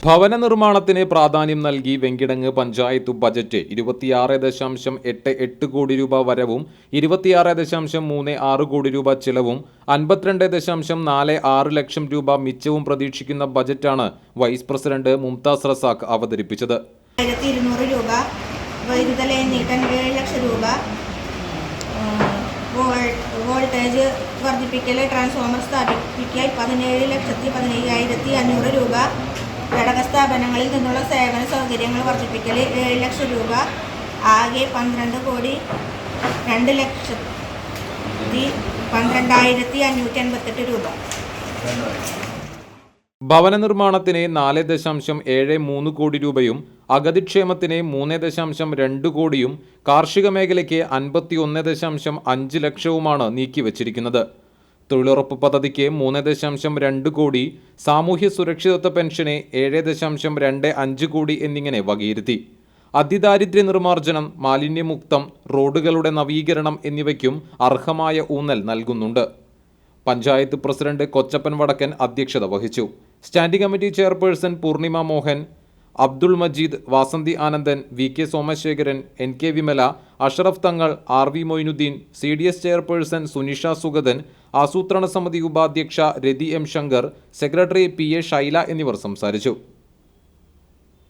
ഭവന നിർമ്മാണത്തിന് പ്രാധാന്യം നൽകി വെങ്കിടങ്ങ് പഞ്ചായത്ത് ബജറ്റ് 26.88 കോടി രൂപ വരവും 26.36 കോടി രൂപ ചിലവും 52.46 ലക്ഷം രൂപ മിച്ചവും പ്രതീക്ഷിക്കുന്ന ബജറ്റാണ് വൈസ് പ്രസിഡന്റ് മുംതാസ് റസാഖ് അവതരിപ്പിച്ചത്. 1200 രൂപ, വൈദ്യുത ലൈൻ നീട്ടാൻ 7 ലക്ഷം രൂപ, വോൾട്ടേജ് വർദ്ധിപ്പിക്കൽ, ട്രാൻസ്ഫോമർ സ്ഥാപിക്കൽ 17,15,500 രൂപ, ഘടക സ്ഥാപനങ്ങളിൽ നിന്നുള്ള സേവന സൗകര്യങ്ങൾ വർദ്ധിപ്പിക്കൽ 7 ലക്ഷം രൂപ, ആകെ 12,12,588 രൂപ. ഭവന നിർമ്മാണത്തിന് 4.73 കോടി രൂപയും അഗതിക്ഷേമത്തിന് 3.2 കോടിയും കാർഷിക മേഖലയ്ക്ക് 51.5 ലക്ഷവുമാണ് നീക്കിവച്ചിരിക്കുന്നത്. തൊഴിലുറപ്പ് പദ്ധതിക്ക് 3.2 കോടി, സാമൂഹ്യ സുരക്ഷിതത്വ പെൻഷന് 7.25 കോടി എന്നിങ്ങനെ വകയിരുത്തി. അതിദാരിദ്ര്യ നിർമ്മാർജ്ജനം, മാലിന്യമുക്തം, റോഡുകളുടെ നവീകരണം എന്നിവയ്ക്കും അർഹമായ ഊന്നൽ നൽകുന്നുണ്ട്. പഞ്ചായത്ത് പ്രസിഡന്റ് കൊച്ചപ്പൻ വടക്കൻ അധ്യക്ഷത വഹിച്ചു. Standing committee chairperson Poornima Mohan, Abdul Majeed, Vasanthi Anandan, VK Somasekharan, NK Vimala, Ashraf Thangal, RV Moinudheen, CDS chairperson Sunisha Sugathan, ആസൂത്രണ സമിതി ഉപാധ്യക്ഷ Rathi M Shankar, secretary PA Shaila എന്നിവർ സംസാരിച്ചു.